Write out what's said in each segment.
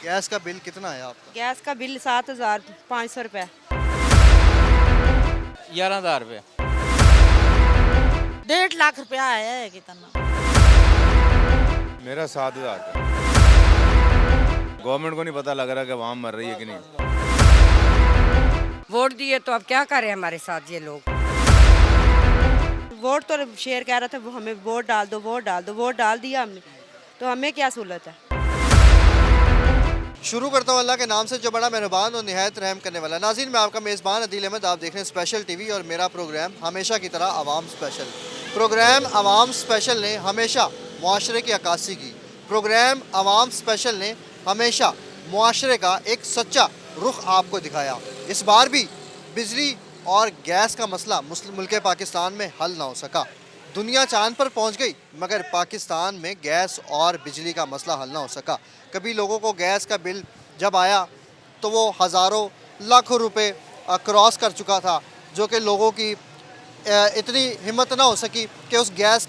Gas का bill कितना आया आपका? गैस का बिल 7,500 रुपये। 11,000 रुपये। 1.5 लाख रुपया आया है कितना। मेरा 7,000 का। गवर्नमेंट को नहीं पता लग रहा कि वहाँ मर रही है कि नहीं। वोट दिए तो अब क्या करें हमारे साथ ये लोग। वोट तो शेर कह रहा था वो हमें वोट डाल दो, वोट डाल दो, वोट डाल दिया हमने, तो हमें क्या सहूलत है। शुरू करता हूँ अल्लाह के नाम से जो बड़ा मेहरबान और निहायत रहम करने वाला। नाज़रीन, मैं आपका मेज़बान अदील अहमद, आप देख रहे हैं स्पेशल टीवी और मेरा प्रोग्राम हमेशा की तरह आवाम स्पेशल। प्रोग्राम आवाम स्पेशल ने हमेशा मुआशरे की अक्कासी की। प्रोग्राम आवाम स्पेशल ने हमेशा मुआशरे का एक सच्चा रुख आपको दिखाया। इस बार भी बिजली और गैस का मसला मुस्लिम मुल्क पाकिस्तान में हल ना हो सका। दुनिया चांद पर पहुंच गई मगर पाकिस्तान में गैस और बिजली का मसला हल ना हो सका। कभी लोगों को गैस का बिल जब आया तो वो हज़ारों लाखों रुपए क्रॉस कर चुका था, जो कि लोगों की इतनी हिम्मत ना हो सकी कि उस गैस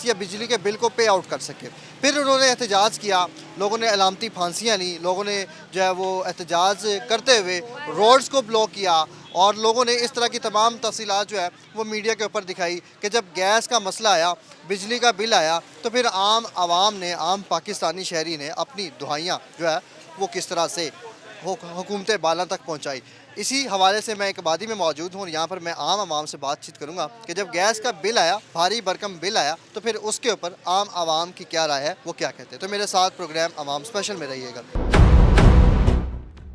या बिजली के बिल को पे आउट कर सके। फिर उन्होंने एहतजाज किया, लोगों ने अलामती फांसियाँ ली, लोगों ने जो है वो एहतजाज करते हुए रोड्स को ब्लॉक किया और लोगों ने इस तरह की तमाम तफसीलात जो है वो मीडिया के ऊपर दिखाई कि जब गैस का मसला आया, बिजली का बिल आया, तो फिर आम आवाम ने, आम पाकिस्तानी शहरी ने अपनी दुहाइयाँ जो है वो किस तरह से हुकूमत बाला तक पहुँचाई। इसी हवाले से मैं एक आबादी में मौजूद हूँ और यहाँ पर मैं आम आवाम से बातचीत करूँगा कि जब गैस का बिल आया, भारी भरकम बिल आया, तो फिर उसके ऊपर आम आवाम की क्या राय है, वो क्या कहते हैं। तो मेरे साथ प्रोग्राम आवाम स्पेशल में रहिएगा।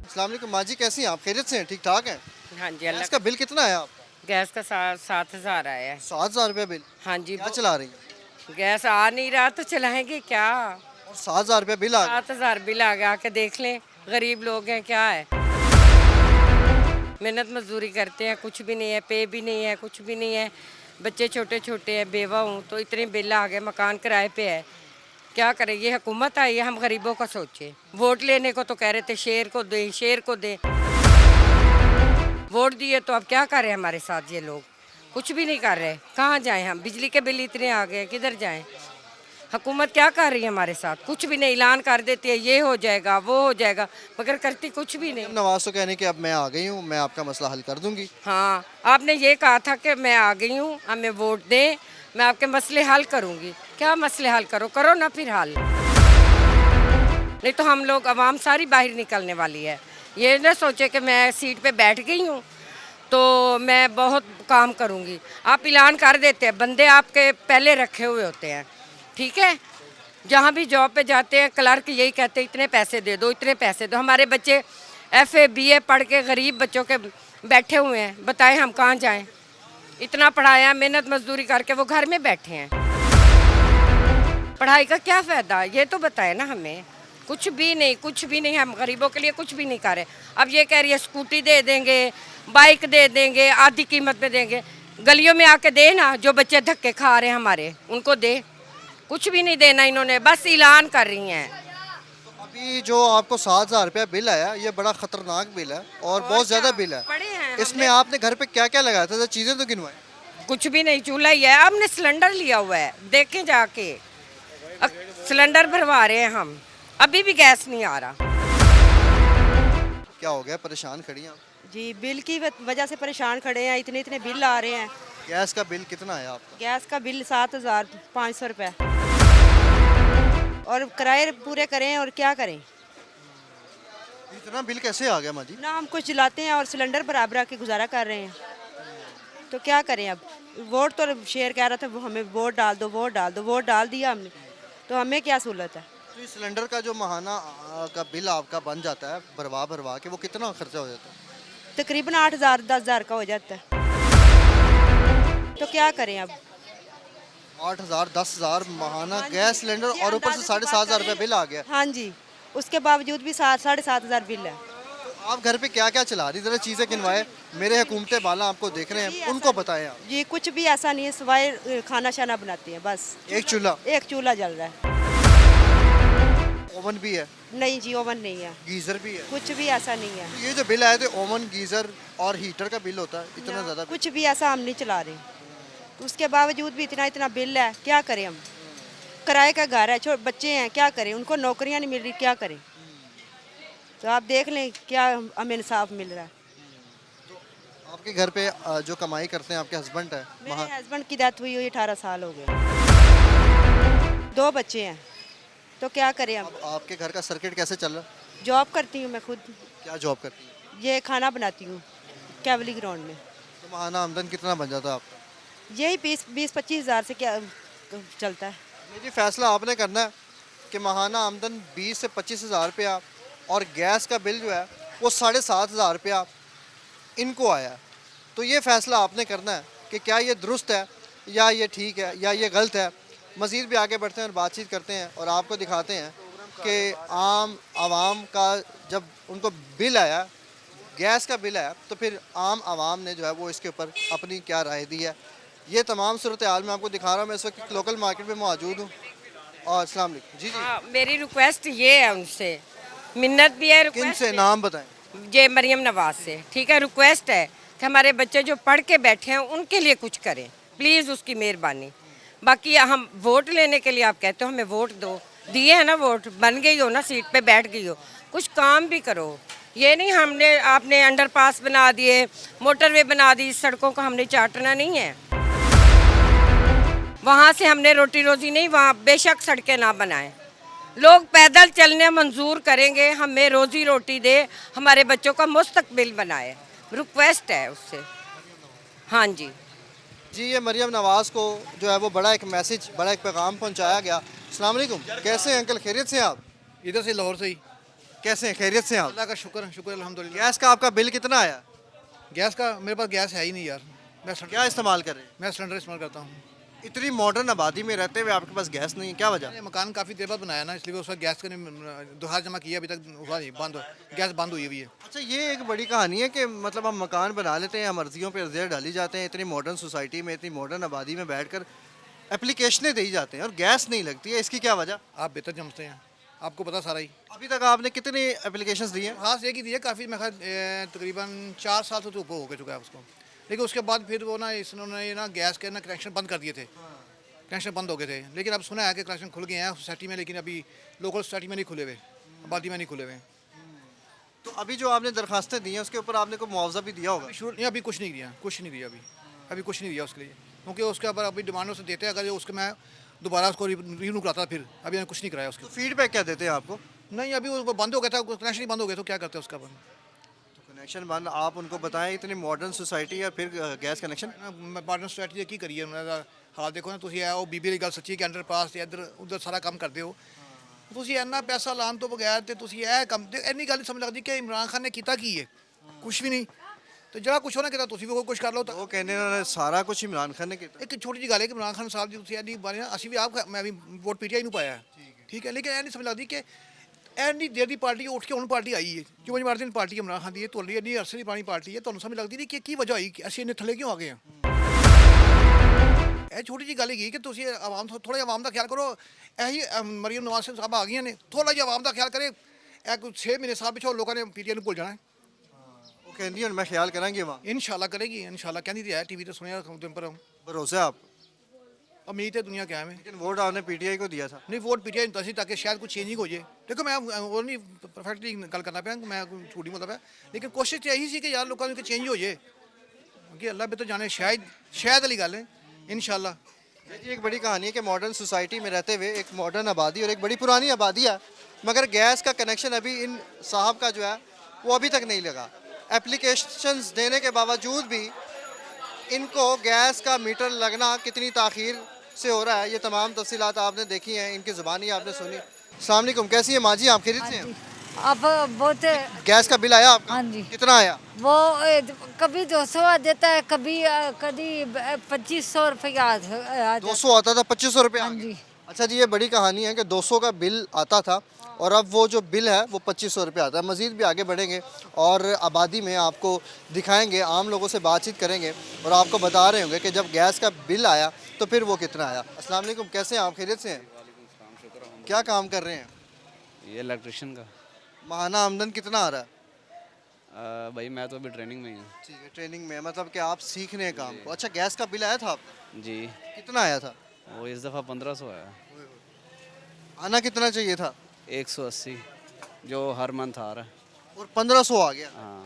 अस्सलाम वालेकुम माँ जी, कैसी हैं आप? खैरियत से हैं? ठीक ठाक हैं? हाँ जी, गैस का बिल कितना आया आपका? गैस का 7,000 आया है। 7,000 रुपये बिल? हाँ जी, क्या चला रही हैं? गैस आ नहीं रहा तो चलाएंगे क्या। और 7,000 रुपये बिल आ गया। 7,000 बिल आ गया, आके देख लें, गरीब लोग हैं, क्या है। मेहनत मजदूरी करते हैं, कुछ भी नहीं है, पे भी नहीं है, कुछ भी नहीं है, बच्चे छोटे छोटे हैं, बेवा हूँ, तो इतने बिल आ गए, मकान किराए पे है, क्या करें। ये हुकूमत आई है, हम गरीबों का सोचें। वोट लेने को तो कह रहे थे शेर को दें, शेर को दें। वोट दिए तो अब क्या करें हमारे साथ ये लोग। कुछ भी नहीं कर रहे, कहाँ जाएं हम। बिजली के बिल इतने आ गए, किधर जाएं। हुकूमत क्या कर रही है हमारे साथ, कुछ भी नहीं। ऐलान कर देती है ये हो जाएगा, वो हो जाएगा, मगर करती कुछ भी नहीं। नवाज तो कहने कि अब मैं आ गई हूँ, मैं आपका मसला हल कर दूंगी। हाँ, आपने ये कहा था कि मैं आ गई हूँ, हमें वोट दें, मैं आपके मसले हल करूँगी। क्या मसले हल करो ना फिर हल। नहीं तो हम लोग आवाम सारी बाहर निकलने वाली है। ये ना सोचे कि मैं सीट पे बैठ गई हूँ तो मैं बहुत काम करूँगी। आप ऐलान कर देते हैं, बंदे आपके पहले रखे हुए होते हैं, ठीक है। जहाँ भी जॉब पे जाते हैं क्लर्क यही कहते हैं इतने पैसे दे दो, इतने पैसे दो। हमारे बच्चे FA BA पढ़ के गरीब बच्चों के बैठे हुए हैं, बताएं हम कहाँ जाएं। इतना पढ़ाया, मेहनत मजदूरी करके वो घर में बैठे हैं। पढ़ाई का क्या फ़ायदा, ये तो बताएं ना हमें। कुछ भी नहीं, कुछ भी नहीं, हम गरीबों के लिए कुछ भी नहीं कर रहे। अब ये कह रही है स्कूटी दे देंगे, बाइक दे देंगे, आधी कीमत पे देंगे। गलियों में आके दे ना, जो बच्चे धक्के खा रहे हैं हमारे, उनको दे। कुछ भी नहीं देना इन्होंने, बस ऐलान कर रही हैं। अभी जो आपको 7,000 रुपया बिल आया, ये बड़ा खतरनाक बिल है और बहुत ज़्यादा बिल है। पड़े हैं इसमें आपने घर पे क्या क्या लगाया था? चीज़ें तो गिनवाएं। कुछ भी नहीं, चूल्हा ही है। हमने सिलेंडर लिया हुआ है, देखें जाके। सिलेंडर भरवा रहे हैं हम, अभी भी गैस नहीं आ रहा। क्या हो गया, परेशान खड़ी हैं आप? जी, बिल की वजह से परेशान खड़े हैं, इतने इतने बिल आ रहे हैं। गैस का बिल कितना आया आपका? गैस का बिल 7,500 रुपये। और किराए पूरे करें और क्या करें। इतना बिल कैसे आ गया माँ जी? ना हम कुछ चलाते हैं और सिलेंडर बराबर आके गुजारा कर रहे हैं, तो क्या करें अब। वोट तो शेर कह रहा था वो हमें वोट डाल दो, वोट डाल दो, वोट डाल दिया हमने, तो हमें क्या सहूलत है। तो इस सिलेंडर का जो माहाना का बिल आपका बन जाता है भरवा के, वो कितना खर्चा हो जाता है? तकरीबन 8,000 10,000 का हो जाता है, तो क्या करें अब। 8,000 10,000 माहाना गैस सिलेंडर और ऊपर से 7,500 रुपये बिल आ गया। हाँ जी, उसके बावजूद भी 7,500 बिल है। तो आप घर पे क्या क्या चला रही, जरा चीज़ें गिनवाए। मेरे हुकूमत बाला आपको देख रहे हैं, उनको बताएं आप। जी, कुछ भी ऐसा नहीं है, सिवाय खाना शाना बनाते हैं बस। एक चूल्हा? एक चूल्हा जल रहा है। ओवन भी है? नहीं जी, ओवन नहीं है, गीज़र भी है? कुछ भी ऐसा नहीं है। तो ये जो बिल आए थे, ओवन गीज़र और हीटर का बिल होता है, इतना ज़्यादा? कुछ भी ऐसा हम नहीं चला रहे, उसके बावजूद भी इतना इतना बिल है, क्या करें हम। किराए का घर है, छोटे बच्चे हैं, क्या करें, उनको नौकरियां नहीं मिल रही, क्या करें। तो आप देख लें क्या हमें इंसाफ मिल रहा है। आपके घर पे जो कमाई करते हैं आपके हस्बैंड है मेरे हस्बैंड की डेथ हुई 18 साल हो गए, 2 बच्चे हैं, तो क्या करें अब। अब आपके घर का सर्किट कैसे चल रहा है? जॉब करती हूँ मैं खुद, क्या जॉब करती है? ये खाना बनाती हूँ कैवली ग्राउंड में। तो माहाना आमदन कितना बन जाता है आपका? यही 20-25 हज़ार से क्या चलता है। नहीं जी, फैसला आपने करना है कि माहाना आमदन 20 से 25 हज़ार रुपया और गैस का बिल जो है वो 7,500 रुपया इनको आया है। तो ये फ़ैसला आपने करना है कि क्या ये दुरुस्त है या ये ठीक है या ये गलत है। मज़ीद भी आगे बढ़ते हैं और बातचीत करते हैं और आपको दिखाते हैं कि आम आवाम का जब उनको बिल आया, गैस का बिल आया, तो फिर आम आवाम ने जो है वो इसके ऊपर अपनी क्या राय दी है। ये तमाम सूरत हाल मैं आपको दिखा रहा हूँ। मैं इस वक्त लोकल मार्केट में मौजूद हूँ। और अस्सलाम वालेकुम। जी जी, हाँ, मेरी रिक्वेस्ट ये है उनसे, मिन्नत भी है, किन रिक्वेस्ट से नाम बताएं? ये मरियम नवाज से, ठीक है। रिक्वेस्ट है कि हमारे बच्चे जो पढ़ के बैठे हैं उनके लिए कुछ करें, प्लीज़, उसकी मेहरबानी। बाकी हम वोट लेने के लिए आप कहते हो हमें वोट दो, दिए है ना वोट, बन गई हो ना, सीट पे बैठ गई हो, कुछ काम भी करो। ये नहीं हमने आपने अंडरपास बना दिए, मोटरवे बना दी, सड़कों का हमने चाटना नहीं है। वहाँ से हमने रोटी रोजी नहीं, वहाँ बेशक सड़कें ना बनाएं, लोग पैदल चलने मंजूर करेंगे, हमें रोजी रोटी दे, हमारे बच्चों का मुस्तकबिल बनाए, रिक्वेस्ट है उससे। हाँ जी जी, ये मरियम नवाज़ को जो है वो बड़ा एक मैसेज, बड़ा एक पैगाम पहुंचाया गया। अस्सलाम वालेकुम, कैसे हैं अंकल, खैरियत से हैं आप? इधर से लाहौर से ही। कैसे हैं, खैरियत से हैं आप? अल्लाह का शुक्र, शुक्र अल्हम्दुलिल्लाह। गैस का आपका बिल कितना आया? गैस का मेरे पास गैस है ही नहीं यार। क्या इस्तेमाल कर रहे हैं? मैं सिलेंडर इस्तेमाल करता हूँ। इतनी मॉडर्न आबादी में रहते हुए आपके पास गैस नहीं है, क्या वजह? मैंने मकान काफ़ी देर बाद बनाया ना, इसलिए उसका गैस का दुहार जमा किया, अभी तक हुआ नहीं, बंद गैस बंद हुई हुई है। अच्छा, ये एक बड़ी कहानी है कि मतलब हम मकान बना लेते हैं, हम अर्जियों पे अर्जियाँ डाली जाते हैं, इतनी मॉडर्न सोसाइटी में, इतनी मॉडर्न आबादी में बैठकर एप्लीकेशनें दी जाते हैं और गैस नहीं लगती है, इसकी क्या वजह? आप बेहतर समझते हैं, आपको पता सारा ही। अभी तक आपने कितनी एप्लीकेशंस दी हैं? खास एक ही दी है, काफ़ी मैं तकरीबन 4 साल से तो ऊपर हो चुका है उसको। लेकिन उसके बाद फिर वो ना इन्होंने ना गैस के ना कनेक्शन बंद कर दिए थे, कनेक्शन बंद हो गए थे। लेकिन अब सुना है कि कनेक्शन खुल गए हैं सोसाइटी में, लेकिन अभी लोकल सोसाइटी में नहीं खुले हुए, आबादी में नहीं खुले हुए। तो अभी जो आपने दरखास्तें दी हैं उसके ऊपर आपने कोई मुआवजा भी दिया होगा? अभी कुछ नहीं दिया, कुछ नहीं दिया अभी कुछ नहीं दिया उसके लिए, क्योंकि उसके ऊपर अभी डिमांडों से देते हैं। अगर उसके मैं दोबारा उसको रिन्यू कराता फिर, अभी मैंने कुछ नहीं कराया उसके। तो फीडबैक क्या देते हैं आपको? नहीं, अभी वो बंद हो गया था, कनेक्शन ही बंद हो गया, तो क्या करते हैं उसका बंद। तो कनेक्शन बंद आप उनको बताएं, इतनी मॉडर्न सोसाइटी है फिर गैस कनेक्शन? मॉडर्न सोसाइटी की करिए उन्होंने हाल देखो ना, तुम आओ बीबी की गल सच्ची कि अंडर पास इधर उधर सारा काम करते हो, ਤੁਸੀਂ ਇੰਨਾ ਪੈਸਾ ਲਾਉਣ ਤੋਂ ਬਗੈਰ ਤੇ ਤੁਸੀਂ ਇਹ ਕੰਮ ਤੇ ਇੰਨੀ ਗੱਲ ਨਹੀਂ ਸਮਝ ਲੱਗਦੀ ਕਿ ਇਮਰਾਨ ਖਾਨ ਨੇ ਕੀਤਾ ਕੀ ਹੈ, ਕੁਝ ਵੀ ਨਹੀਂ। ਤੇ ਜਿਹੜਾ ਕੁਝ ਉਹਨੇ ਕੀਤਾ ਤੁਸੀਂ ਵੀ ਕੁਝ ਕਰ ਲਓ। ਤਾਂ वो कहने उन्होंने सारा कुछ इमरान खान ने किया। ਇੱਕ ਛੋਟੀ ਜਿਹੀ ਗੱਲ ਹੈ ਕਿ ਇਮਰਾਨ ਖਾਨ ਸਾਹਿਬ ਜੀ ਤੁਸੀਂ ਇੰਨੀ ਬਾਰੇ ਅਸੀਂ ਵੀ ਆਪ ਮੈਂ ਵੀ ਵੋਟ ਪੀਟੀਆਈ ਨੂੰ ਪਾਇਆ, ਠੀਕ ਹੈ, ਲੇਕਿਨ ਇਹ ਨਹੀਂ ਸਮਝ ਲੱਗਦੀ ਕਿ ਇੰਨੀ ਦੇਰ ਦੀ ਪਾਰਟੀ ਉੱਠ ਕੇ ਹੁਣ ਪਾਰਟੀ ਆਈ ਹੈ, ਕਿਉਂ ਨਹੀਂ ਮਾਰਦੀ ਪਾਰਟੀ ਇਮਰਾਨ ਖਾਨ ਦੀ ਹੈ, ਤੁਹਾਡੀ ਇੰਨੀ ਅਰਸੇ ਦੀ ਪੁਰਾਣੀ ਪਾਰਟੀ ਹੈ, ਤੁਹਾਨੂੰ ਸਮਝ ਲੱਗਦੀ ਨਹੀਂ ਕਿ ਕੀ ਵਜ੍ਹਾ ਹੋਈ ਕਿ ਅਸੀਂ ਇੰਨੇ ਥੱਲੇ ਕਿਉਂ ਆ ਗਏ ਹਾਂ। ਇਹ ਛੋਟੀ ਜਿਹੀ ਗੱਲ ਹੈਗੀ ਕਿ ਤੁਸੀਂ ਆਵਾਮ ਥੋੜਾ ਜਿਹਾ ਆਵਾਮ ਦਾ ਖਿਆਲ ਕਰੋ। ਇਹੀ ਮਰੀਮ ਨਵਾਜ਼ ਸਾਹਿਬ ਆ ਗਈਆਂ ਨੇ, ਥੋੜਾ ਜਿਹਾ ਆਵਾਮ ਦਾ ਖਿਆਲ ਕਰੇ। ਇਹ ਕੋਈ 6 ਮਹੀਨੇ ਸਾਲ ਪਿਛੋਂ ਲੋਕਾਂ ਨੇ ਪੀਟੀਆਈ ਨੂੰ ਭੁੱਲ ਜਾਣਾ। वो कहती है मैं ख्याल करेंगे वहाँ, ਇਨਸ਼ਾਅੱਲਾ ਕਰੇਗੀ, ਇਨਸ਼ਾਅੱਲਾ ਕਹਿੰਦੀ ਤੇ ਹੈ, ਟੀਵੀ ਤੇ ਸੁਣਿਆ दिन पर। भरोसा है आप? ਉਮੀਦ है दुनिया क्या है। लेकिन वोट आपने पीटीआई को दिया था। नहीं, वोट पीटीआई ਨੂੰ ਤਾਂ ताकि शायद कुछ चेंजिंग हो जाए। देखो मैं वो नहीं परफेक्टली गल करना पाया, मैं झूठी मतलब है, लेकिन कोशिश तो यही सी कि यार लोगों को चेंज हो जाए, क्योंकि अल्लाह भी तो जाने, शायद वाली गल है, इंशाल्लाह। ये एक बड़ी कहानी है कि मॉडर्न सोसाइटी में रहते हुए एक मॉडर्न आबादी और एक बड़ी पुरानी आबादी है, मगर गैस का कनेक्शन अभी इन साहब का जो है वो अभी तक नहीं लगा। एप्लीकेशंस देने के बावजूद भी इनको गैस का मीटर लगना कितनी ताख़ीर से हो रहा है, ये तमाम तफसीलात आपने देखी हैं, इनकी ज़ुबानी आपने सुनी। अस्सलाम वालेकुम, कैसी है माँ जी, आप खैरियत से हैं? अब बहुत गैस का बिल आया आपका? हाँ जी। कितना आया? वो कभी 200 आ देता है, कभी 2500 रुपया आ जाता 200 आता था, 2500 रुपये आ हाँ गए। जी। अच्छा जी, ये बड़ी कहानी है कि 200 का बिल आता था और अब वो जो बिल है वो 2500 रुपये आता है। मज़ीद भी आगे बढ़ेंगे और आबादी में आपको दिखाएंगे, आम लोगों से बातचीत करेंगे और आपको बता रहे होंगे कि जब गैस का बिल आया तो फिर वो कितना आया। अस्सलाम वालेकुम, कैसे हैं आप, खैरियत से हैं? क्या काम कर रहे हैं? ये इलेक्ट्रिशियन का। माहाना आमदन कितना आ रहा है? भाई मैं तो अभी ट्रेनिंग में ही हूँ। ठीक है, ट्रेनिंग में, मतलब कि आप सीख रहे हैं काम को। अच्छा, गैस का बिल आया था आपका? जी, कितना आया था? वो इस दफ़ा 1500 आया। आना कितना चाहिए था? 180 जो हर मंथ आ रहा है। और 1500 आ गया। हाँ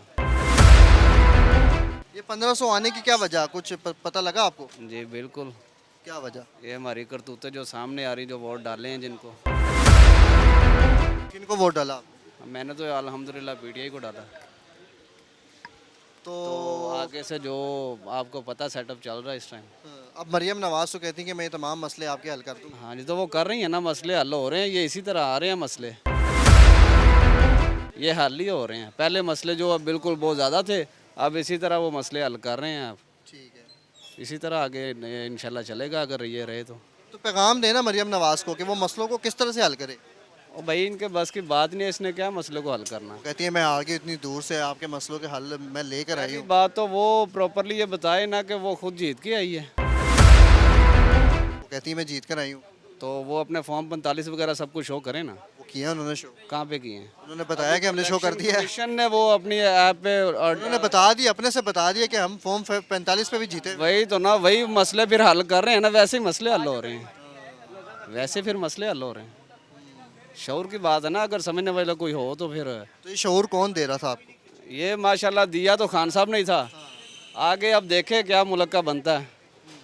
ये 1500 आने की क्या वजह, कुछ पता लगा आपको? जी बिल्कुल, क्या वजह? ये हमारी करतूतें जो सामने आ रही, जो वोट डाले हैं जिनको। किनको वोट डाला? मैंने तो अल्हम्दुलिल्लाह पीटीआई को डाला। तो तो आगे से जो आपको पता सेटअप चल रहा है इस टाइम। अब मरियम नवाज तो कहती हैं कि मैं ये तमाम मसले आपके हल कर दूंगा। हाँ जी, तो वो कर रही है ना, मसले हल हो रहे हैं, ये इसी तरह आ रहे हैं मसले, ये हल ही हो रहे हैं। पहले मसले जो अब बिल्कुल बहुत ज़्यादा थे, अब इसी तरह वो मसले हल कर रहे हैं। अब ठीक है। इसी तरह आगे इंशाल्लाह चलेगा अगर ये रहे तो। तो पैगाम देना मरियम नवाज को कि वो मसलों को किस तरह से हल करे। और भाई इनके बस की बात नहीं है, इसने क्या मसले को हल करना। कहती है मैं आगे इतनी दूर से आपके मसलों के हल मैं लेकर आई पहली हूँ। बात तो वो प्रॉपरली ये बताए ना कि वो खुद जीत के आई है, वो कहती है मैं जीत कर आई हूँ। तो वो अपने फॉर्म 45 वगैरह सब कुछ शो करे ना। वो किया उन्होंने शो, कहाँ पे किए हैं? उन्होंने बताया कि हमने शो कर दिया है। कमीशन ने वो अपनी ऐप पे और उन्होंने बता दिया, अपने से बता दिया कि हम फॉर्म 45 पे भी जीते। वही तो ना, वही मसले फिर हल कर रहे हैं ना, वैसे ही मसले हल हो रहे हैं, वैसे फिर मसले हल हो रहे हैं। शौर की बात है ना, अगर समझने वाला कोई हो तो फिर। तो ये शऊर कौन दे रहा था आपको? ये माशाल्लाह दिया तो खान साहब नहीं था, आगे अब देखे क्या मुल्क का बनता है।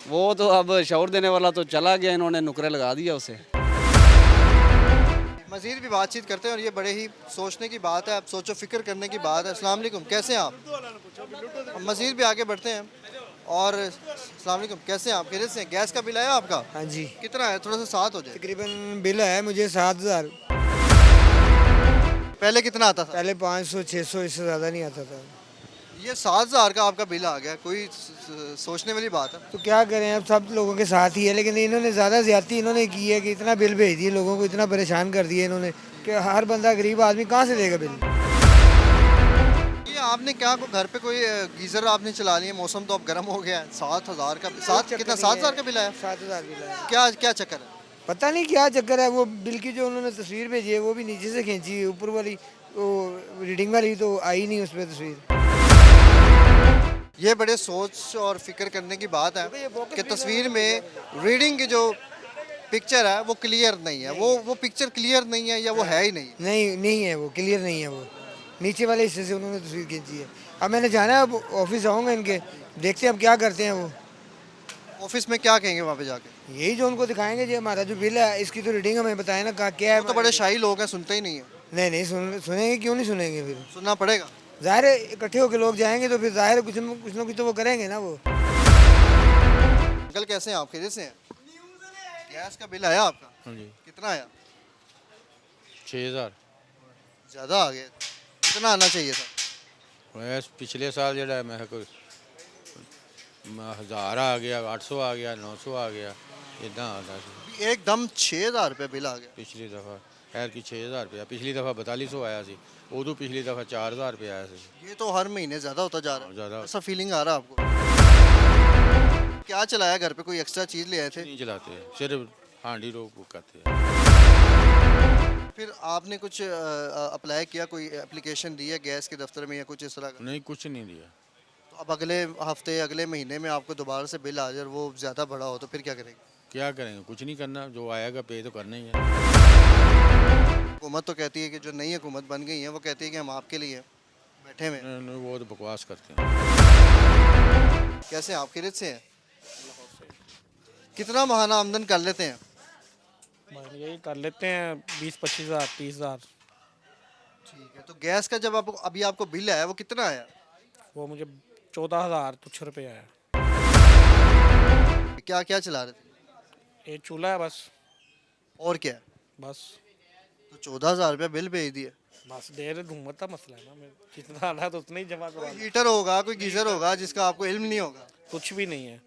वो तो अब शौर देने वाला तो चला गया, इन्होंने नुकरे लगा दिया उसे। मज़ीद भी बातचीत करते हैं और ये बड़े ही सोचने की बात है, अब सोचो फिक्र करने की बात है। अस्सलाम वालेकुम, कैसे हैं आप? हम मज़ीद भी आगे बढ़ते हैं। और अस्सलाम वालेकुम, कैसे हैं आप? खैरियत से हैं? गैस का बिल आया आपका? हाँ जी, कितना है? थोड़ा सा साथ हो जाए। तकरीबन बिल है मुझे 7,000। पहले कितना आता था? पहले 500 600 इससे ज़्यादा नहीं आता था। ये 7,000 का आपका बिल आ गया, कोई सोचने वाली बात है। तो क्या करें, अब सब लोगों के साथ ही है, लेकिन इन्होंने ज़्यादा ज़्यादती इन्होंने की है कि इतना बिल भेज दिए लोगों को, इतना परेशान कर दिया इन्होंने कि हर बंदा गरीब आदमी कहाँ से देगा बिल। ये आपने क्या को घर पे कोई गीज़र आपने चला लिया, मौसम तो अब गर्म हो गया है। 7,000 का कितना 7,000 का बिल आया? 7,000 बिल है। क्या चक्कर है? पता नहीं क्या चक्कर है, वो बिल की जो उन्होंने तस्वीर भेजी है वो भी नीचे से खींची है, ऊपर वाली वो रीडिंग वाली तो आई नहीं उस पर तस्वीर। ये बड़े सोच और फिक्र करने की बात है कि तस्वीर में रीडिंग की जो पिक्चर है वो क्लियर नहीं है। वो पिक्चर क्लियर नहीं है या वो है ही नहीं? नहीं है, वो क्लियर नहीं है, वो नीचे वाले हिस्से से उन्होंने तस्वीर खींची है। अब मैंने जाना है, अब ऑफिस आऊँगा इनके, देखते हैं अब क्या करते हैं वो। ऑफिस में क्या कहेंगे वहाँ पे जाके? यही जो उनको दिखाएंगे, जो हमारा जो बिल है इसकी तो रीडिंग हमें बताए ना, क्या है। वो तो बड़े शाही लोग हैं, सुनते ही नहीं है। नहीं सुनेंगे, क्यों नहीं सुनेंगे, फिर सुनना पड़ेगा। जाहिर है इकट्ठे होकर लोग जाएंगे तो फिर जाहिर है कुछ ना कुछ तो वो करेंगे ना वो। अंकल कैसे हैं आप? खैरियत से हैं? गैस का बिल आया आपका? हाँ जी, कितना आया? 6,000। ज़्यादा आ गया, कितना आना चाहिए था? वैसे पिछले साल जड़ा मैं कोई 1000 आ गया, 800 आ गया, 900 आ गया, इदा आता सी। एकदम 6,000 रुपये बिल आ गया। पिछली दफ़ा खैर की 6,000 रुपया, पिछली दफ़ा 4200 आया सी, उदू पिछली दफ़ा 4,000 रुपया आया सी। ये तो हर महीने ज़्यादा होता जा रहा है। ज़्यादा ऐसा फीलिंग आ रहा है आपको? क्या चलाया घर पे? कोई एक्स्ट्रा चीज़ ले आए थे? नहीं चलाते, सिर्फ हांडी रोक बुक करते हैं। फिर आपने कुछ अप्लाई किया, कोई एप्लीकेशन दी है गैस के दफ्तर में या कुछ इस तरह का? नहीं, कुछ नहीं दिया। तो अब अगले हफ्ते अगले महीने में आपको दोबारा से बिल आ जाए और वो ज़्यादा बड़ा हो तो फिर क्या करेंगे? क्या करेंगे, कुछ नहीं करना, जो आएगा पे तो करना ही है। हुकूमत तो कहती है कि जो नई हुकूमत बन गई है वो कहती है कि हम आपके लिए बैठे हुए हैं। नहीं, वो तो बकवास करते हैं। कैसे हैं आप? खैरियत से हैं? कितना माहाना आमदन कर लेते हैं? यही कर लेते हैं 20-25 हज़ार 30,000। ठीक है। तो गैस का जब आपको अभी आपको बिल आया वो कितना आया? वो मुझे 14,000 कुछ रुपये आया। क्या क्या चला रहे थे? ये चूल्हा है बस। और क्या? बस तो 14,000 रुपये बिल भेज दिए। बस देर घूमत का मसला है ना, मैं जितना आ रहा है तो उतना ही जमा कोई करवा। हीटर होगा, कोई गीज़र होगा जिसका आपको इल्म नहीं होगा। कुछ भी नहीं है।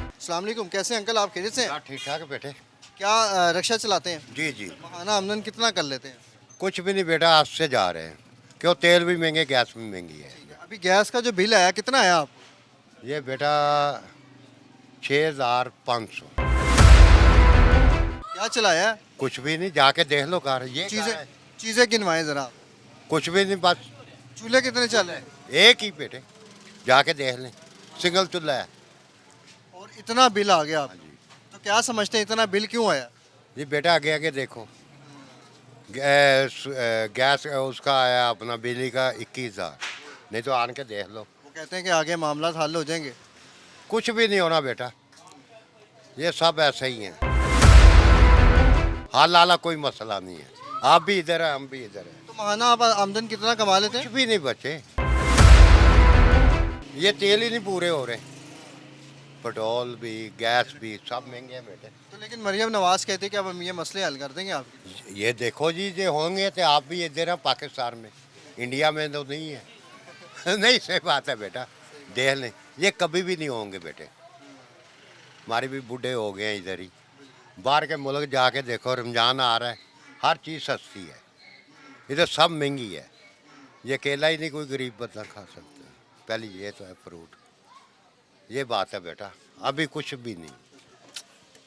अस्सलाम वालेकुम, कैसे हैं अंकल आप? खैरियत से हैं? ठीक ठाक बेटे। क्या रिक्शा चलाते हैं? जी जी, माहाना आमदन कितना कर लेते हैं? कुछ भी नहीं बेटा, आज से जा रहे हैं, क्यों तेल भी महंगे, गैस भी महंगी है। अभी गैस का जो बिल आया कितना आया आप? ये बेटा 6,500। क्या चलाया है? कुछ भी नहीं, जाके देख लो कार, ये चीज़ें गिनवाएं ज़रा। कुछ भी नहीं, बस चूल्हे कितने चल रहे हैं? एक ही बेटे, जाके देख लें, सिंगल चूल्हा है। और इतना बिल आ गया आप, तो क्या समझते हैं इतना बिल क्यों आया? ये बेटा आगे आगे देखो, गैस उसका आया अपना बिजली का 21,000। नहीं तो आन के देख लो, वो कहते हैं कि आगे मामला हल हो जाएंगे। कुछ भी नहीं होना बेटा, ये सब ऐसे ही हैं। हाल लाला कोई मसला नहीं है, आप भी इधर है हम भी इधर है। तो माना आप आमदन कितना कमा लेते कुछ हैं? भी नहीं बचे, ये तेल ही नहीं पूरे हो रहे, पेट्रोल भी गैस भी सब महंगे हैं बेटे। तो लेकिन मरियम नवाज कहती है कि अब हम ये मसले हल कर देंगे आप। ये देखो जी, ये होंगे तो आप भी इधर हैं पाकिस्तान में, इंडिया में तो नहीं है। नहीं सही बात है बेटा, देख लें, ये कभी भी नहीं होंगे बेटे। हमारे भी बूढ़े हो गए हैं इधर ही, बाहर के मुल्क जाके देखो, रमज़ान आ रहा है, हर चीज़ सस्ती है, इधर सब महंगी है। ये केला ही नहीं कोई गरीब बंदा खा सकता, पहले ये तो है फ्रूट, ये बात है बेटा, अभी कुछ भी नहीं।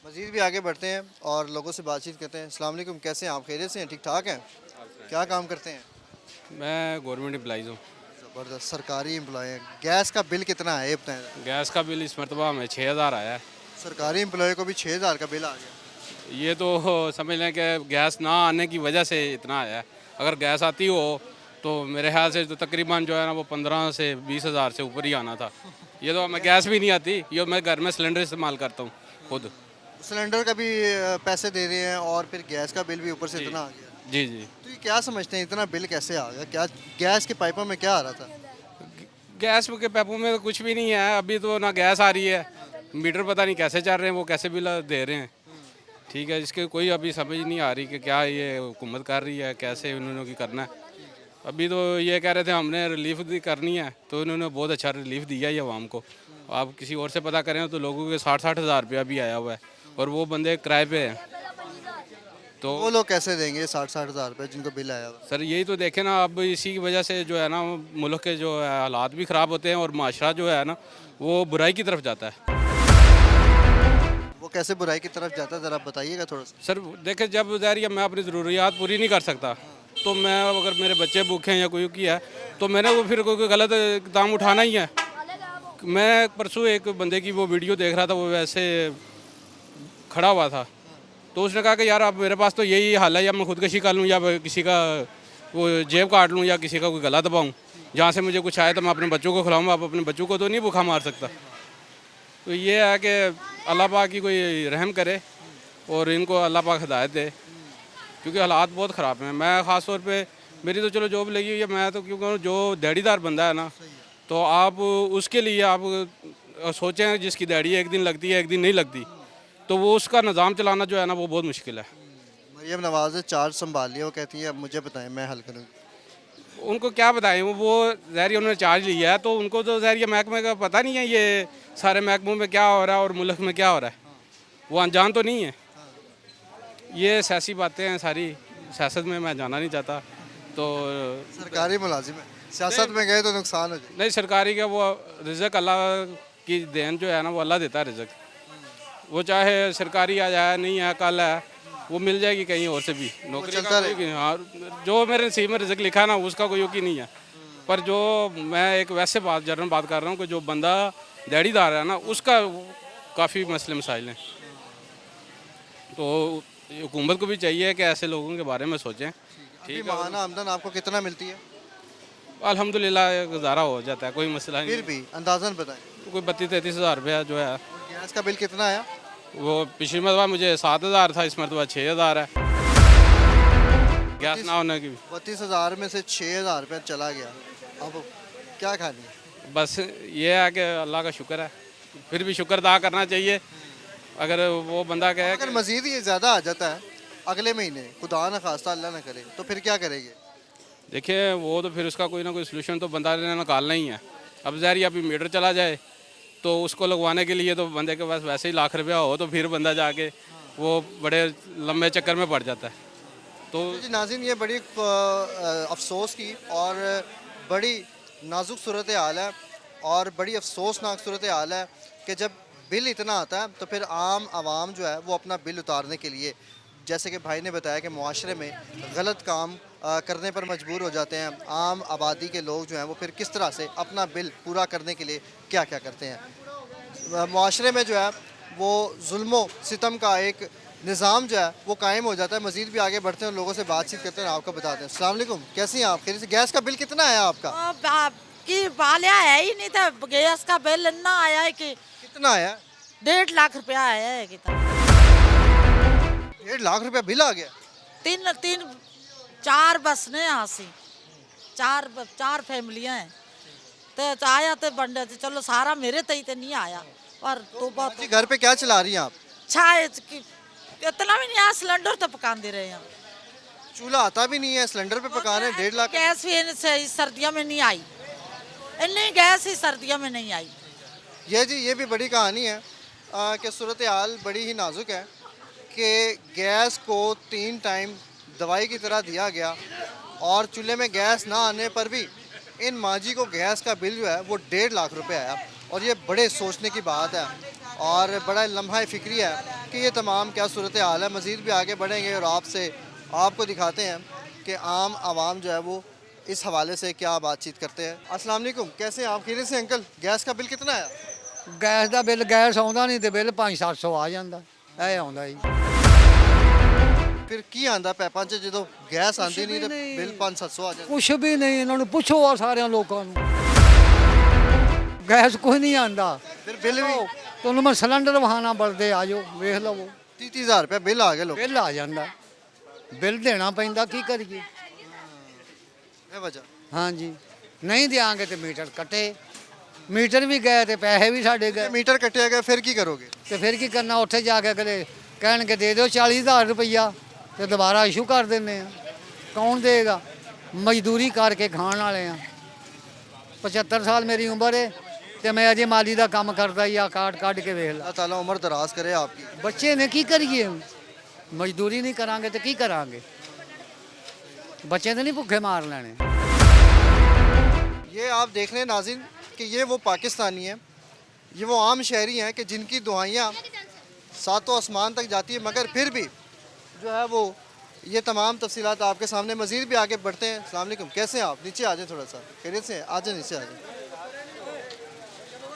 मज़ीद भी आगे बढ़ते हैं और लोगों से बातचीत करते हैं। अस्सलाम वालेकुम, कैसे हैं आप? खैरियत से हैं? ठीक ठाक हैं? क्या काम करते हैं? मैं गवर्नमेंट एम्प्लॉइज़ हूँ। ज़बरदस्त, सरकारी एम्प्लॉय हैं। गैस का बिल कितना है ये बताएं? गैस का बिल इस मरतबा हमें 6,000 आया है। सरकारी एम्प्लॉय को भी 6,000 का बिल आ गया। ये तो समझ लें कि गैस ना आने की वजह से इतना आया है। अगर गैस आती हो तो मेरे ख्याल से तो तकरीबन जो है ना वो 15 से 20,000 से ऊपर ही आना था। ये तो हमें गैस भी नहीं आती, ये मैं घर में सिलेंडर इस्तेमाल करता हूँ खुद। सिलेंडर का भी पैसे दे रहे हैं और फिर गैस का बिल भी ऊपर से इतना आ गया। जी जी। तो ये क्या समझते हैं, इतना बिल कैसे आ गया? क्या गैस के पाइपों में क्या आ रहा था? गैस के पैपों में तो कुछ भी नहीं है, अभी तो ना गैस आ रही है, मीटर पता नहीं कैसे चल रहे हैं, वो कैसे बिल दे रहे हैं। ठीक है, इसके कोई अभी समझ नहीं आ रही कि क्या ये हुकूमत कर रही है, कैसे उन्होंने की करना है। अभी तो ये कह रहे थे हमने रिलीफ करनी है, तो उन्होंने बहुत अच्छा रिलीफ दिया है आवाम को। आप किसी और से पता करें तो लोगों के 60-60 हज़ार रुपया भी आया हुआ है और वो बंदे किराए पे हैं। तो वो लोग कैसे देंगे 60-60 हज़ार रुपये जिनको बिल आया हुआ? सर यही तो देखें ना, अब इसी की वजह से जो है ना मुल्क के जो है हालात भी ख़राब होते हैं और माशरा जो है ना वो बुराई की तरफ जाता है। वो कैसे बुराई की तरफ जाता है, ज़रा बताइएगा थोड़ा सा। सर देखें, जब ज़ाहिर मैं अपनी ज़रूरियात पूरी नहीं कर सकता तो मैं, अगर मेरे बच्चे भूखे हैं या कोई किया है तो मैंने वो फिर कोई गलत इक़दाम उठाना ही है। मैं परसों एक बंदे की वो वीडियो देख रहा था, वो वैसे खड़ा हुआ था, तो उसने कहा कि यार अब मेरे पास तो यही हाल है, या मैं खुदकशी कर लूँ या किसी का वो जेब काट लूँ या किसी का कोई गला दबाऊँ, जहाँ से मुझे कुछ आए तो मैं अपने बच्चों को खिलाऊँ। अब अपने बच्चों को तो नहीं भूखा मार सकता। तो ये है कि अल्लाह पाक की कोई रहम करे और इनको अल्लाह पाक हिदायत दे, क्योंकि हालात बहुत ख़राब हैं। मैं ख़ास तौर पे, मेरी तो चलो जॉब लगी हुई है, मैं तो क्योंकि जो दिहाड़ीदार बंदा है ना, तो आप उसके लिए आप सोचें जिसकी दिहाड़ी एक दिन लगती है एक दिन नहीं लगती, तो वो उसका निज़ाम चलाना जो है ना वो बहुत मुश्किल है। मरियम नवाज ने चार्ज संभाल लिया, वो कहती है अब मुझे बताएं, मैं हल करूँगी। उनको क्या बताएं, वो ज़ाहिर उन्होंने चार्ज लिया है तो उनको तो ज़ाहिर महकमे का पता नहीं है, ये सारे महकमों में क्या हो रहा है और मुल्क में क्या हो रहा है, वो अनजान तो नहीं है। ये सियासी बातें हैं सारी, सियासत में मैं जाना नहीं चाहता। तो सरकारी मुलाजिम है, सियासत में गए तो नुकसान हो जाए। नहीं, सरकारी का वो रिज़्क अल्लाह की देन जो है ना वो अल्लाह देता है रिज़्क, वो चाहे सरकारी आ जाए नहीं है कल है, वो मिल जाएगी कहीं और से भी नौकरी चलता का कोई- हाँ, जो मेरे नसीब में रिज़्क लिखा है ना उसका कोई यकीन नहीं है। पर जो मैं एक वैसे जनरल बात कर रहा हूँ कि जो बंदा दिहाड़ीदार है ना उसका काफ़ी मसले मसाइल हैं। तो हुकूमत को भी चाहिए कि ऐसे लोगों के बारे में सोचें। ठीक है, माहाना आमदन आपको कितना मिलती है? अल्हम्दुलिल्लाह गुजारा हो जाता है, कोई मसला नहीं। फिर भी अंदाज़न बताएं। कोई 32-33 हज़ार रुपया जो है। गैस का बिल कितना आया? वो पिछली मरतबा मुझे 7,000 था, इस मरतबा 6,000 है। गैस ना होने की 32,000 में से 6,000 रुपये चला गया, अब क्या खानी है? बस ये है कि अल्लाह का शुक्र है, फिर भी शुक्र अदा करना चाहिए। अगर वो बंदा कहे अगर मज़ीद ये ज़्यादा आ जाता है अगले महीने, खुदा न खास्ता अल्लाह ना करे, तो फिर क्या करेंगे? देखिए वो तो फिर उसका कोई ना कोई सलूशन तो बंदा ने निकालना ही है। अब ज़ाहिर अभी मीटर चला जाए तो उसको लगवाने के लिए तो बंदे के पास वैसे ही लाख रुपया हो तो फिर बंदा जाके वो बड़े लंबे चक्कर में पड़ जाता है। तो जी नाज़रीन, ये बड़ी अफसोस की और बड़ी नाजुक सूरत हाल है और बड़ी अफसोसनाक सूरत हाल है कि जब बिल इतना आता है तो फिर आम आवाम जो है वो अपना बिल उतारने के लिए, जैसे कि भाई ने बताया कि मुआशरे में गलत काम करने पर मजबूर हो जाते हैं। आम आबादी के लोग जो हैं वो फिर किस तरह से अपना बिल पूरा करने के लिए क्या क्या करते हैं। मुआशरे में जो है वो जुल्मो सितम का एक निज़ाम जो है वो कायम हो जाता है। मज़ीद भी आगे बढ़ते हैं, लोगों से बातचीत करते हैं, आपको बताते हैं। अस्सलाम वालेकुम, कैसी हैं आप? खैरियत से? गैस का बिल कितना आया आपका? कि बालिया है ही नहीं था, गैस का बिल इतना आया है कि कितना आया? 1.5 लाख रुपया आया है कितना। 1.5 लाख रुपया बिल आ गया। तीन 4 बस ने यहाँ से 4 फैमिलियाँ हैं तो आया तो बंडे तो चलो सारा मेरे तई तो नहीं आया पर तो बहुत जी, घर पे क्या चला रही हैं आप? छाए इतना भी नहीं आया, सिलेंडर तो पकाते रहे हैं। चूल्हा आता भी नहीं है, सिलेंडर पे पका रहे हैं। 1.5 लाख। गैस भी इस सर्दियों में नहीं आई, इतनी गैस ही सर्दियों में नहीं आई। ये जी, ये भी बड़ी कहानी है कि सूरत हाल बड़ी ही नाजुक है कि गैस को 3 टाइम दवाई की तरह दिया गया और चूल्हे में गैस ना आने पर भी इन माजी को गैस का बिल जो है वो 1.5 लाख रुपए आया। और ये बड़े सोचने की बात है और बड़ा लम्हा फिक्री है कि ये तमाम क्या सूरत हाल है। मज़ीद भी आगे बढ़ेंगे और आपको दिखाते हैं कि आम आवाम जो है वो इस हवाले से क्या बातचीत करते हैं। अस्सलाम वालेकुम, कैसे हैं आप? खैरियत से अंकल? गैस का बिल कितना आया? ਗੈਸ ਦਾ ਬਿੱਲ ਗੈਸ ਆਉਂਦਾ ਨਹੀਂ ਤੇ ਬਿੱਲ 500-700 ਆ ਜਾਂਦਾ ਇਹ ਆਉਂਦਾ ਜੀ। ਫਿਰ ਕੀ ਆਂਦਾ ਪੈਪਾਂ 'ਚ ਜਦੋਂ ਗੈਸ ਆਂਦੀ ਨਹੀਂ ਤੇ ਬਿੱਲ 500-700 ਆ ਜਾਂਦਾ? ਕੁਛ ਵੀ ਨਹੀਂ, ਇਹਨਾਂ ਨੂੰ ਪੁੱਛੋ ਆ ਸਾਰਿਆਂ ਲੋਕਾਂ ਨੂੰ, ਗੈਸ ਕੋਈ ਨਹੀਂ ਆਂਦਾ। ਫਿਰ ਬਿੱਲ ਵੀ ਤੁਹਾਨੂੰ ਮੈਂ ਸਿਲੰਡਰ ਵਹਾਣਾ ਬਲਦੇ ਆ ਜਾਓ ਵੇਖ ਲਵੋ, 30,000 रुपये बिल आ गए लोग। ਬਿੱਲ ਆ ਜਾਂਦਾ, ਬਿੱਲ ਦੇਣਾ ਪੈਂਦਾ, ਕੀ ਕਰੀਏ। ਇਹ ਵਜ੍ਹਾ। ਹਾਂਜੀ, ਨਹੀਂ ਦਿਆਂਗੇ ਤੇ ਮੀਟਰ ਕੱਟੇ, ਮੀਟਰ ਵੀ ਗਏ ਤੇ ਪੈਸੇ ਵੀ ਸਾਡੇ ਗਏ। मीटर कटिया गया फिर की करोगे? ਤੇ ਫਿਰ ਕੀ ਕਰਨਾ, ਉੱਥੇ ਜਾ ਕੇ ਅਗਲੇ ਕਹਿਣਗੇ ਦੇ ਦਿਓ 40,000 ਰੁਪਈਆ ਤੇ ਦੁਬਾਰਾ ਇਸ਼ੂ ਕਰ ਦਿੰਦੇ ਆ। ਕੌਣ ਦੇਗਾ? ਮਜ਼ਦੂਰੀ ਕਰਕੇ ਖਾਣ ਵਾਲੇ ਆ। 75 ਸਾਲ ਮੇਰੀ ਉਮਰ ਹੈ ਤੇ ਮੈਂ ਅਜੇ ਮਾਲੀ ਦਾ ਕੰਮ ਕਰਦਾ ਹੀ ਆ, ਕਾਟ ਕੱਢ ਕੇ ਵੇਖ ਲਾ। अल्लाह ताला उम्र दराज करे आपकी। ਬੱਚੇ ਨੇ ਕੀ ਕਰੀਏ, ਮਜ਼ਦੂਰੀ ਨਹੀਂ ਕਰਾਂਗੇ ਤੇ ਕੀ ਕਰਾਂਗੇ? ਬੱਚੇ ਤਾਂ ਨਹੀਂ ਭੁੱਖੇ ਮਾਰ ਲੈਣੇ। ये आप देख रहे हैं नाज़रीन कि ये वो पाकिस्तानी हैं, ये वो आम शहरी हैं कि जिनकी दुआइयाँ सातों आसमान तक जाती है, मगर फिर भी जो है वो ये तमाम तफसीलात आपके सामने। मज़ीद भी आगे बढ़ते हैं। अस्सलाम वालेकुम, कैसे हैं आप? नीचे आ जाए थोड़ा सा, खैरियत से? आ जाए नीचे,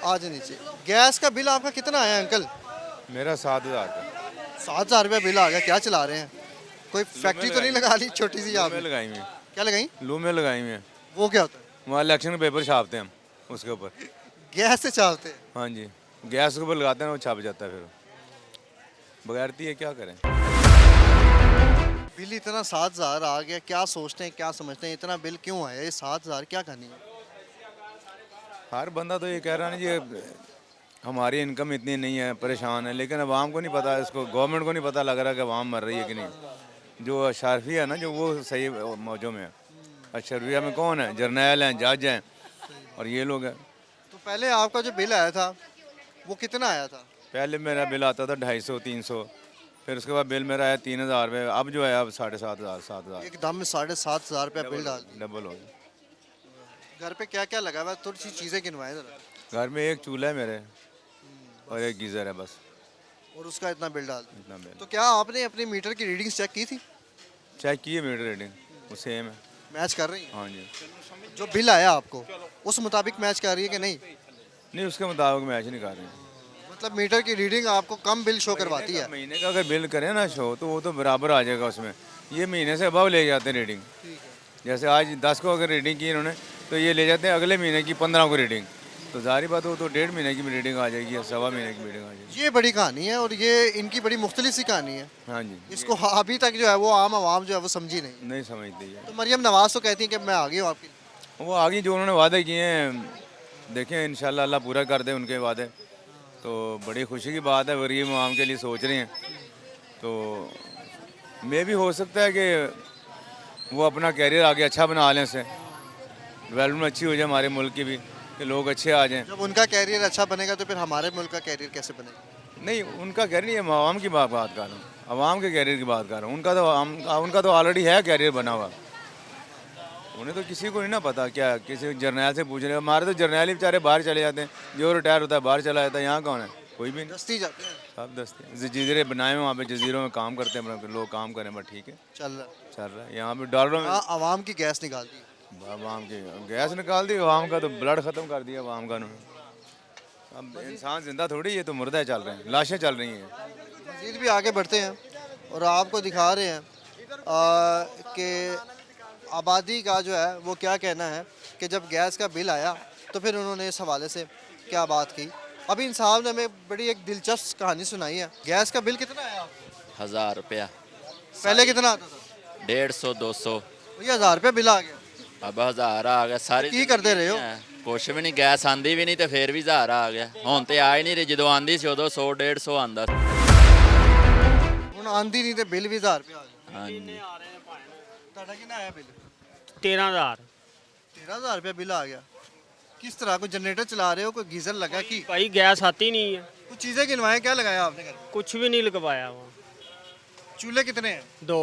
आ जाए नीचे। गैस का बिल आपका कितना आया अंकल? मेरा 7,000 का। 7,000 रुपये बिल आ गया। क्या चला रहे हैं? कोई फैक्ट्री तो नहीं लगा ली छोटी सी लू में आपने? लगाई हुई है, क्या लगाई? लू में लगाई हुई है। वो क्या होता है? वहाँ इलेक्शन के पेपर छापते हैं हम उसके ऊपर। गैस से चाहते हैं? हाँ जी, गैस के ऊपर लगाते हैं वो छप जाता है, फिर बगैरती है, क्या करें। बिल इतना 7,000 आ गया, क्या सोचते हैं, क्या समझते हैं, इतना बिल क्यों आया? ये 7,000 क्या करनी है? हर बंदा तो ये कह रहा है ना जी हमारी इनकम इतनी नहीं है, परेशान है, लेकिन अवाम को नहीं पता, इसको गवर्नमेंट को नहीं पता लग रहा कि अवाम मर रही है कि नहीं। जो अशरफिया है ना, जो वो सही मौजों में है। अशरफिया में कौन है? जर्नैल हैं, जज हैं और ये लोग हैं। तो पहले आपका जो बिल आया था वो कितना आया था? पहले मेरा बिल आता था 250-300, फिर उसके बाद बिल मेरा आया 3,000 रुपये, अब जो है अब 7,500 7,000 एकदम में 7,500 रुपया बिल डाल दिया। डबल हो गया। घर पे क्या क्या लगा हुआ है? थोड़ी सी चीज़ें गिनवाएं ज़रा। घर में एक चूल्हा है मेरे और एक गीज़र है बस, और उसका इतना बिल डाल दिया। इतना बिल। तो क्या आपने अपनी मीटर की रीडिंग्स चेक की थी? चेक किए मीटर रीडिंग, वो सेम है। मैच कर रही है? हाँ जी। जो बिल आया आपको उस मुताबिक मैच कर रही है कि नहीं? नहीं, उसके मुताबिक मैच नहीं कर रहे हैं। मतलब मीटर की रीडिंग आपको कम बिल शो करवाती है? महीने का अगर बिल करें ना शो तो वो तो बराबर आ जाएगा उसमें। ये महीने से अबव ले जाते हैं रीडिंग। जैसे आज 10 को अगर रीडिंग की इन्होंने तो ये ले जाते हैं अगले महीने की 15 को रीडिंग। तो जाहिर बात हो तो 1.5 महीने की रीडिंग आ जाएगी या 1.25 महीने की रीडिंग आ जाएगी। ये बड़ी कहानी है और ये इनकी बड़ी मुख्तलिफ सी कहानी है। हाँ जी, इसको अभी तक जो है वो आम आवाम जो है वो समझी नहीं। नहीं समझती है। तो मरियम नवाज तो कहती है कि मैं आ गई हूँ आपकी। वो आगे जो उन्होंने वादे किए हैं देखें इंशाल्लाह अल्लाह पूरा कर दे उनके वादे। तो बड़ी खुशी की बात है, गरीब आवाम के लिए सोच रही हैं। तो मे भी हो सकता है कि वो अपना कैरियर आगे अच्छा बना लें, से डेवलपमेंट अच्छी हो जाए हमारे मुल्क की भी, कि लोग अच्छे आ जाएं। जब उनका कैरियर अच्छा बनेगा तो फिर हमारे मुल्क का कैरियर कैसे बनेगा? नहीं, उनका कैरियर नहीं है, आवाम की बात कर रहा हूँ, आवाम के कैरियर की बात कर रहा हूँ। उनका तो ऑलरेडी है कैरियर बना हुआ। उन्हें तो किसी को नहीं ना पता, क्या किसी जर्नैल से पूछ रहे। हमारे तो जर्नैल ही बेचारे बाहर चले जाते हैं, जो रिटायर होता है बाहर चला जाता है। यहाँ कौन है? कोई भी नहीं, दस्ती जाते हैं। सब दस्ते जजीरे बनाए हुए, वहाँ पे जजीरों में काम करते हैं लोग, काम करें बस, ठीक है चल चल रहा है। यहाँ पे डॉलरों में आवाम की गैस निकाल दी, आवाम की गैस निकाल दी, आवाम का तो ब्लड ख़त्म कर दिया आवाम का उन्होंने। अब इंसान जिंदा थोड़ी, ये तो मुर्दा चल रहे हैं, लाशें चल रही हैं। मज़ीद भी आगे बढ़ते हैं। और आपको दिखा रहे हैं कि आबादी का जो है वो क्या कहना है कि जब गैस का बिल आया तो फिर उन्होंने इस हवाले से क्या बात की। अभी इन साहब ने हमें बड़ी एक दिलचस्प कहानी सुनाई है। गैस का बिल कितना आया आपको? 1000 रुपया। पहले कितना आता था? 150 200। भैया 1000 रुपया बिल आ गया। अब 1000 आ गया सारी। की करते रहे हो? कुछ भी नहीं, गैस आंदी भी नहीं तो फिर भी 1000 आ गया। ਹੁਣ ਤੇ ਆ ਹੀ ਨਹੀਂ ਰਹੀ, ਜਦੋਂ ਆਂਦੀ ਸੀ ਉਦੋਂ 100 150 ਆਂਦਾ ਸੀ। ਹੁਣ ਆਂਦੀ ਨਹੀਂ ਤੇ ਬਿੱਲ ਵੀ 1000 ਰੁਪਇਆ ਆ ਗਿਆ। ਹਾਂਜੀ। ਤੁਹਾਡਾ ਕਿੰਨਾ ਆਇਆ ਬਿੱਲ? 13000 13000 रुपया बिल आ गया। किस तरह कोई जनरेटर चला रहे हो, कोई गीजर लगा कि भाई गैस आती नहीं है, कुछ चीज़ें गिनवाएं? क्या लगाया आपने घर में? कुछ भी नहीं लगवाया वो। चूल्हे कितने हैं? 2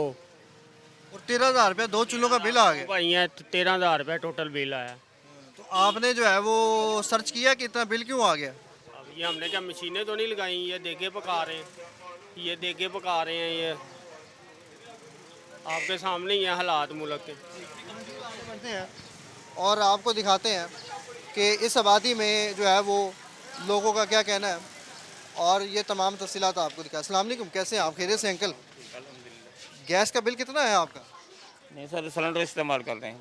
और 13000 रुपया 2 चूल्हों का बिल आ गया। भाई है 13000 रुपया टोटल बिल आया। तो आपने जो है वो सर्च किया कि इतना बिल क्यों आ गया? अब ये हमने क्या मशीनें तो नहीं लगाई, ये देगे पका रहे हैं, ये देगे पका रहे हैं, ये आपके सामने ही है हालात मुल्क के। बनते हैं और आपको दिखाते हैं कि इस आबादी में जो है वो लोगों का क्या कहना है और ये तमाम तफसीलात आपको दिखा। अस्सलाम वालेकुम, कैसे हैं आप? खैरियत से अंकल? गैस का बिल कितना है आपका? नहीं सर, सिलेंडर इस्तेमाल कर रहे हैं।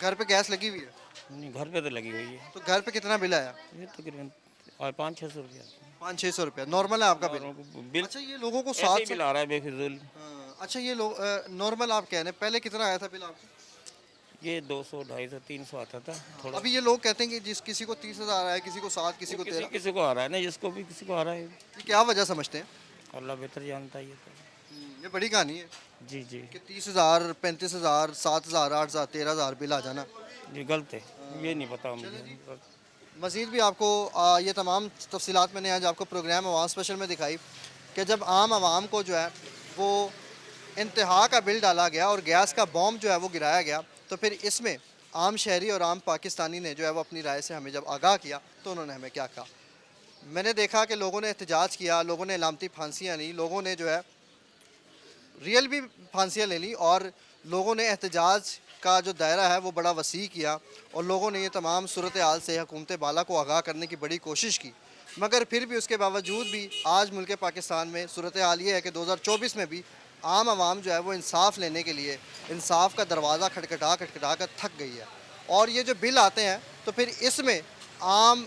घर पे गैस लगी हुई है? नहीं, घर पे तो लगी हुई है। तो घर पे कितना बिल आया? ये तकरीबन 500-600 रुपया। 500-600 रुपया नॉर्मल है आपका बिल? बिल अच्छा, ये लोगों को ऐसे ही 700 बिल आ रहा है बेफिजूल। अच्छा, ये लोग नॉर्मल आप कह रहे हैं, पहले कितना आया था बिल आपको? ये 200 250 300 आता था थोड़ा। अभी ये लोग कहते हैं कि जिस किसी को 30,000 आया, किसी को 7, किसी को 13। किसी को आ रहा है ना, जिसको भी किसी को आ रहा है। ये क्या वजह समझते हैं? अल्लाह बेहतर जानता है ये तो। ये बड़ी कहानी है जी जी कि 30,000 35,000 7,000 8,000 13,000 बिल आ जाना। जी गलत है, ये नहीं पता मुझे। मज़ीद भी आपको ये तमाम तफसीलात मैंने आज आपको प्रोग्राम आवाम स्पेशल में दिखाई कि जब आम आवाम को जो है वो इंतहा का बिल डाला गया और गैस का बॉम्ब जो है वो गिराया गया, तो फिर इसमें आम शहरी और आम पाकिस्तानी ने जो है वो अपनी राय से हमें जब आगाह किया तो उन्होंने हमें क्या कहा। मैंने देखा कि लोगों ने एहतजाज किया, लोगों ने इलामती फांसियाँ ली, लोगों ने जो है रियल भी फांसियाँ ले ली और लोगों ने एहतजाज का जो दायरा है वो बड़ा वसी किया और लोगों ने ये तमाम सूरत हाल से हुकूमत बाला को आगाह करने की बड़ी कोशिश की। मगर फिर भी उसके बावजूद भी आज मुल्क पाकिस्तान में सूरत हाल ये है कि 2024 में भी आम आवाम जो है वो इंसाफ लेने के लिए इंसाफ का दरवाज़ा खटखटा कर थक गई है। और ये जो बिल आते हैं तो फिर इसमें आम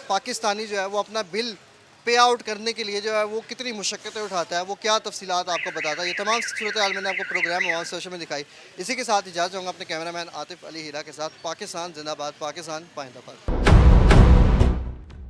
पाकिस्तानी जो है वो अपना बिल पे आउट करने के लिए जो है वो कितनी मुशक्क़तें उठाता है, वो क्या तफसीलात आपको बताता है। ये तमाम सूरत हाल मैंने आपको प्रोग्राम आवाम स्पेशल में दिखाई। इसी के साथ इजाज़त चाहूँगा अपने कैमरामैन आतिफ अली हीरा के साथ। पाकिस्तान जिंदाबाद, पाकिस्तान पाइंदाबाद।